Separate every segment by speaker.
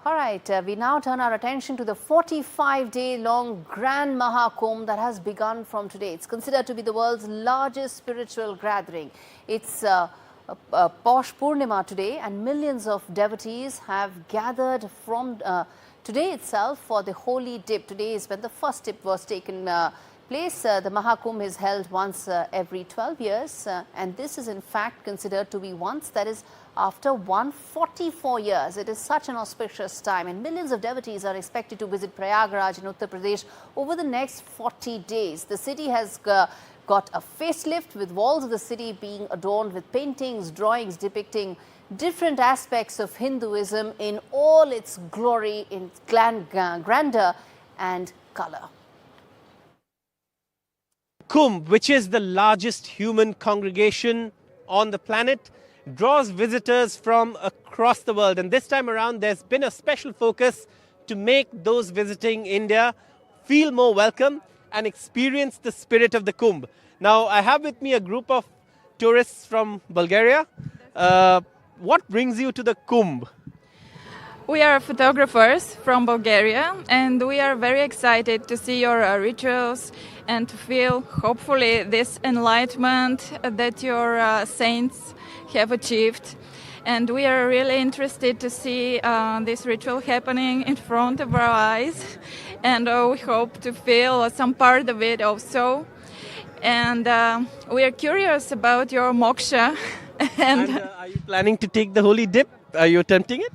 Speaker 1: All right, we now turn our attention to the 45-day-long Grand Maha Kumbh that has begun from today. It's considered to be the world's largest spiritual gathering. It's Posh Purnima today, and millions of devotees have gathered from today itself for the holy dip. Today is when the first dip was taken place. The Maha Kumbh is held once every 12 years, and this is in fact considered to be once, that is after 144 years. It is such an auspicious time, and millions of devotees are expected to visit Prayagraj in Uttar Pradesh over the next 40 days. The city has got a facelift, with walls of the city being adorned with paintings, drawings depicting different aspects of Hinduism in all its glory, in grandeur and color.
Speaker 2: Kumbh, which is the largest human congregation on the planet, draws visitors from across the world. And this time around, there's been a special focus to make those visiting India feel more welcome and experience the spirit of the Kumbh. Now, I have with me a group of tourists from Bulgaria. What brings you to the Kumbh?
Speaker 3: We are photographers from Bulgaria, and we are very excited to see your rituals and to feel, hopefully, this enlightenment that your saints have achieved. And we are really interested to see this ritual happening in front of our eyes, and we hope to feel some part of it also. And we are curious about your moksha.
Speaker 2: And are you planning to take the holy dip? Are you attempting it?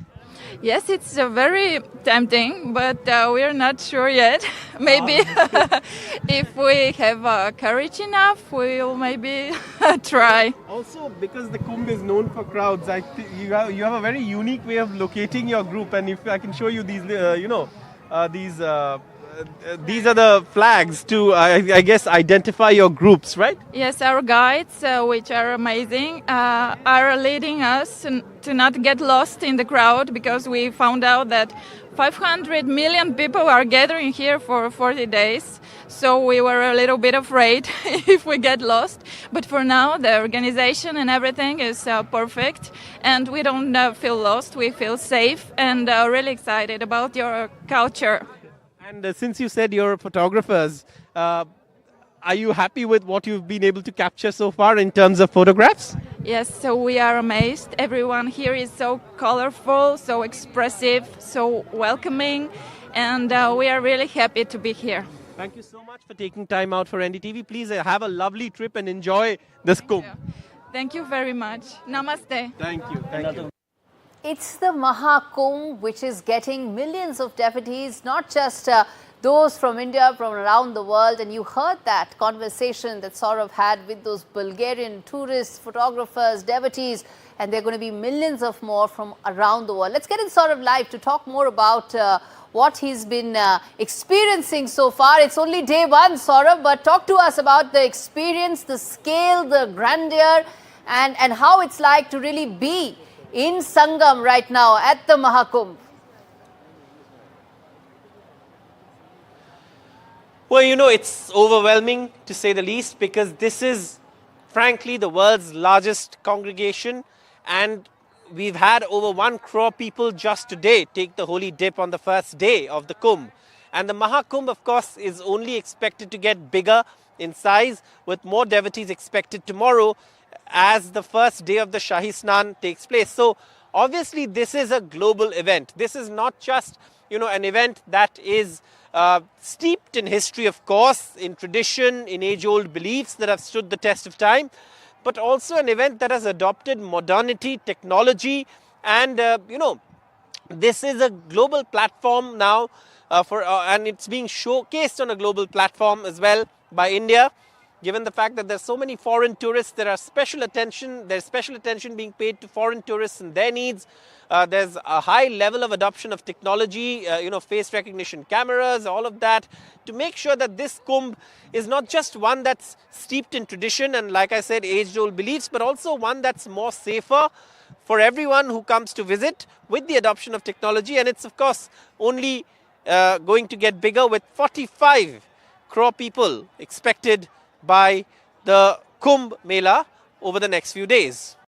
Speaker 3: Yes, it's very tempting, but we are not sure yet. Maybe if we have courage enough, we'll maybe try.
Speaker 2: Also, because the Kumbh is known for crowds, I think you have a very unique way of locating your group. And if I can show you these, these are the flags to, I guess, identify your groups, right?
Speaker 3: Yes, our guides, which are amazing, are leading us to not get lost in the crowd, because we found out that 500 million people are gathering here for 40 days. So we were a little bit afraid if we get lost. But for now, the organization and everything is perfect. And we don't feel lost, we feel safe, and really excited about your culture.
Speaker 2: And since you said you're photographers, are you happy with what you've been able to capture so far in terms of photographs?
Speaker 3: Yes, so we are amazed. Everyone here is so colorful, so expressive, so welcoming, and we are really happy to be here.
Speaker 2: Thank you so much for taking time out for NDTV. Please have a lovely trip and enjoy this Kumbh.
Speaker 3: Thank you very much. Namaste.
Speaker 2: Thank you. Thank you.
Speaker 1: It's the Maha Kumbh which is getting millions of devotees, not just those from India, from around the world. And you heard that conversation that Saurabh had with those Bulgarian tourists, photographers, devotees, and there are going to be millions of more from around the world. Let's get in Saurabh live to talk more about what he's been experiencing so far. It's only day one, Saurabh, but talk to us about the experience, the scale, the grandeur, and how it's like to really be in Sangam right now at the Maha Kumbh.
Speaker 2: Well, you know, it's overwhelming to say the least, because this is frankly the world's largest congregation, and we've had over 1 crore people just today take the holy dip on the first day of the Kumbh. And the Maha Kumbh, of course, is only expected to get bigger in size, with more devotees expected tomorrow as the first day of the Shahi Snan takes place. So obviously this is a global event. This is not just, an event that is steeped in history, of course, in tradition, in age-old beliefs that have stood the test of time, but also an event that has adopted modernity, technology, and, this is a global platform now and it's being showcased on a global platform as well by India. Given the fact that there's so many foreign tourists, there's special attention being paid to foreign tourists and their needs. There's a high level of adoption of technology, face recognition cameras, all of that, to make sure that this Kumbh is not just one that's steeped in tradition and, like I said, age-old beliefs, but also one that's more safer for everyone who comes to visit with the adoption of technology. And it's, of course, only going to get bigger, with 45 crore people expected by the Kumbh Mela over the next few days.